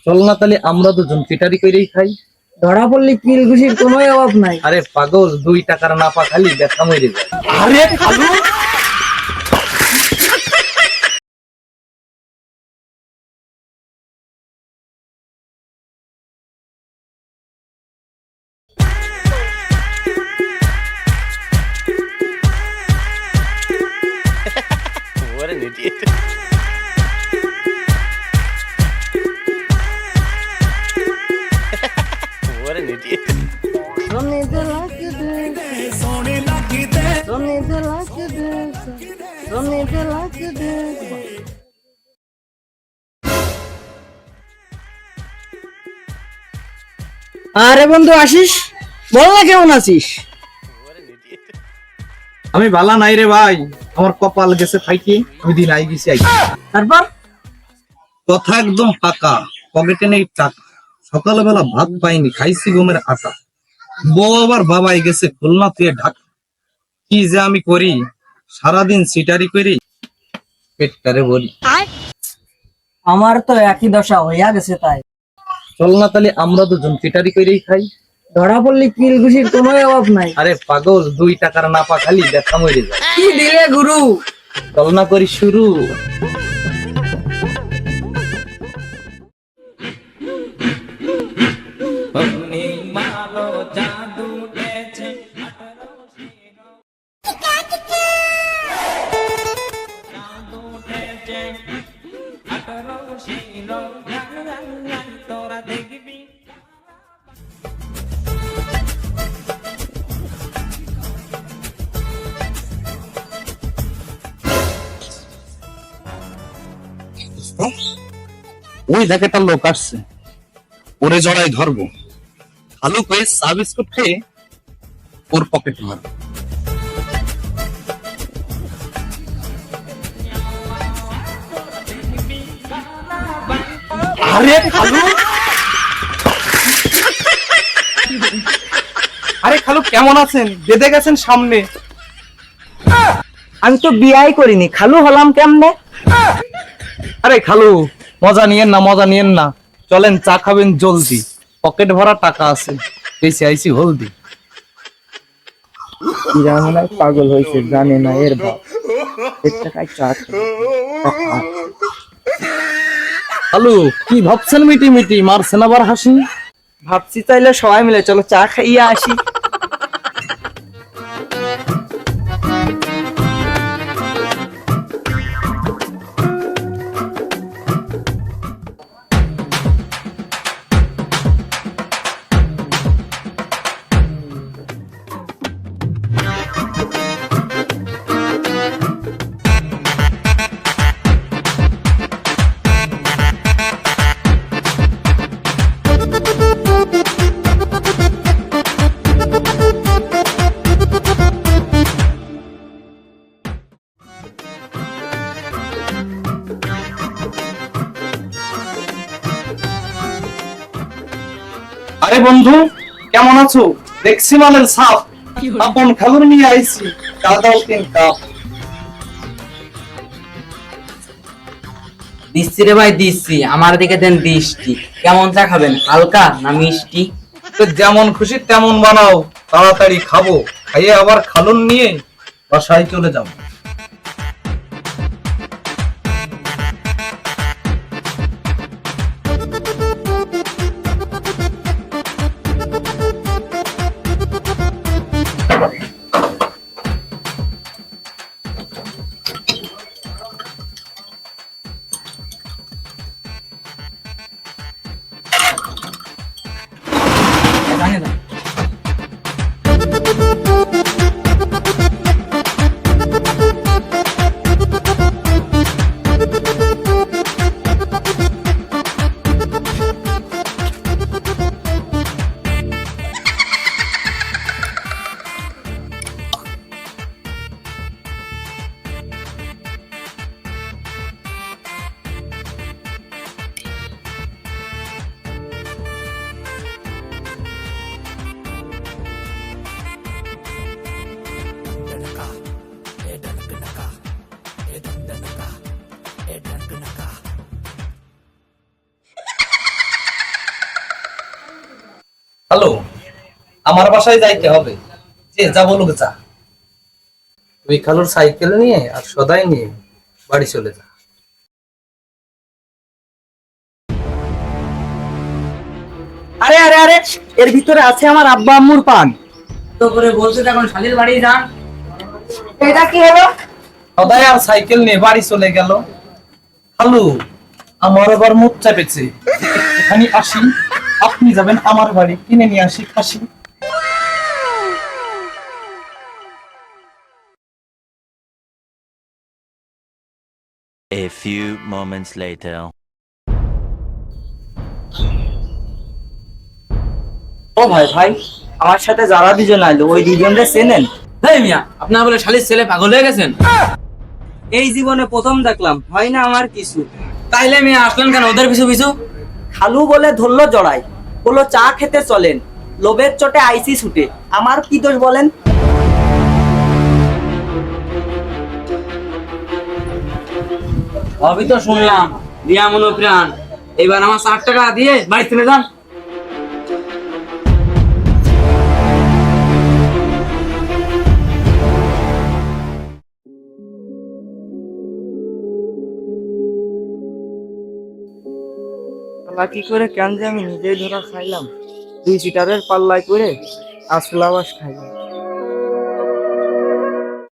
চল না তাহলে আমরা দুজন পিটারি করেই খাই। ধরা পড়লি কিল ঘুষির কোনো অভাব নাই। আরে পাগল, 2 টাকার নাপা খালি ব্যথা মরে যায়। আরে খালু, What an idiot. What an idiot. सोने दिला के दे सोने दिला के दे सोने दिला के दे। আরে বন্ধু আসিস, বল না কেমন আছিস? What an idiot. আমি ভালো নাই রে ভাই, আমার কপাল গেছে ফাইকে, আমি দিন আই গেছি। তারপর কথা একদম পাকা, পকেটে নেই টাকা, সকালবেলা ভাত পাইনি, খাইছি গমের আটা। বউ আবার বাবাই গেছে খুলনা থেকে ঢাকা। কি যে আমি করি, সারাদিন সিটারি করি, পেটটারে বলি। আমার তো একই দশা হইয়া গেছে তাই। চল না তাহলে আমরা দুজন পিটারি করেই খাই। ধরা পড়লি কিল ঘুষির কোনো অভাব নাই। আরে পাগল, 2 টাকার নাপা খালি ব্যথা মরে যায়। কি দিলে গুরু? চল না করি শুরু। ওই দেখ একটা লোক আসছে, ওরে জড়াই ধরবো। খালু কয়ে চা বিস্কুট খেয়ে ওর পকেট মারবো। আরে খালু, আরে খালু কেমন আছেন? বেঁধে গেছেন সামনে। আমি তো বিয়াই করিনি, খালু হলাম কেমনে? আরে খালু, মজা নিয়েন না, মজা নিয়েন না, চলেন চা খাবেন জলদি, পকেট ভরা টাকা আছে, বেশি আইসি হলদি। পাগল হয়েছে, জানে না এর বাপ। খালু কি ভাবছেন মিটি মিটি, মারছেন আবার হাসি? ভাবছি চাইলে সবাই মিলে চলো চা খাইয়ে আসি। আরে বন্ধু কেমন আছো? দেখছি মালের সাপ, আপন খালুর নিয়ে আইছি, দাদাও তিন কাপ। দিচ্ছি রে ভাই দিচ্ছি, আমার দিকে দেন দৃষ্টি। কেমন চা খাবেন, হালকা না মিষ্টি? তো যেমন খুশি তেমন বানাও, তাড়াতাড়ি খাবো, খাইয়ে আবার খালুন নিয়ে বাসায় চলে যাবো। জানি না। হ্যালো, আমার বাসায় যাইতে হবে, যে যা বলুক যা। তুই খালুর সাইকেল নিয়ে আর সদাই নিয়ে বাড়ি চলে যা। আরে আরে আরে, এর ভিতরে আছে আমার আব্বা আম্মুর পান। তো করে বলছে এখন শালির বাড়ি যান। এটা কি হলো? সদাই আর সাইকেল নিয়ে বাড়ি চলে গেল। খালু, আমার আবার মুখ চাপেছে, এখানে আসি, আপনি যাবেন আমার বাড়ি, কিনে নিয়ে আসি খাসি। A few moments later. ও ভাই ভাই, আমার সাথে যারা দুজন আইলো ওই দুজনকে চেনেন? এই মিয়া, আপনার বলে শালির ছেলে পাগল হয়ে গেছেন? এই জীবনে প্রথম দেখলাম, হয় না আমার কিছু। তাইলে মিয়া আসলেন কেন ওদের পিছু পিছু? খালু বলে ধরলো জড়াই, বললো চা খেতে চলেন, লোভের চোটে আইসি ছুটে, আমার কি দোষ বলেন? সবই তো শুনলাম, দিয়া মনো প্রাণ। এবার আমার 60 টাকা দিয়ে বাড়ি চলে যান। কি করে কেন যে আমি নিজেই ধরা খাইলাম, দুই সিটারের পাল্লায় করে আসলাবাস খাইলাম।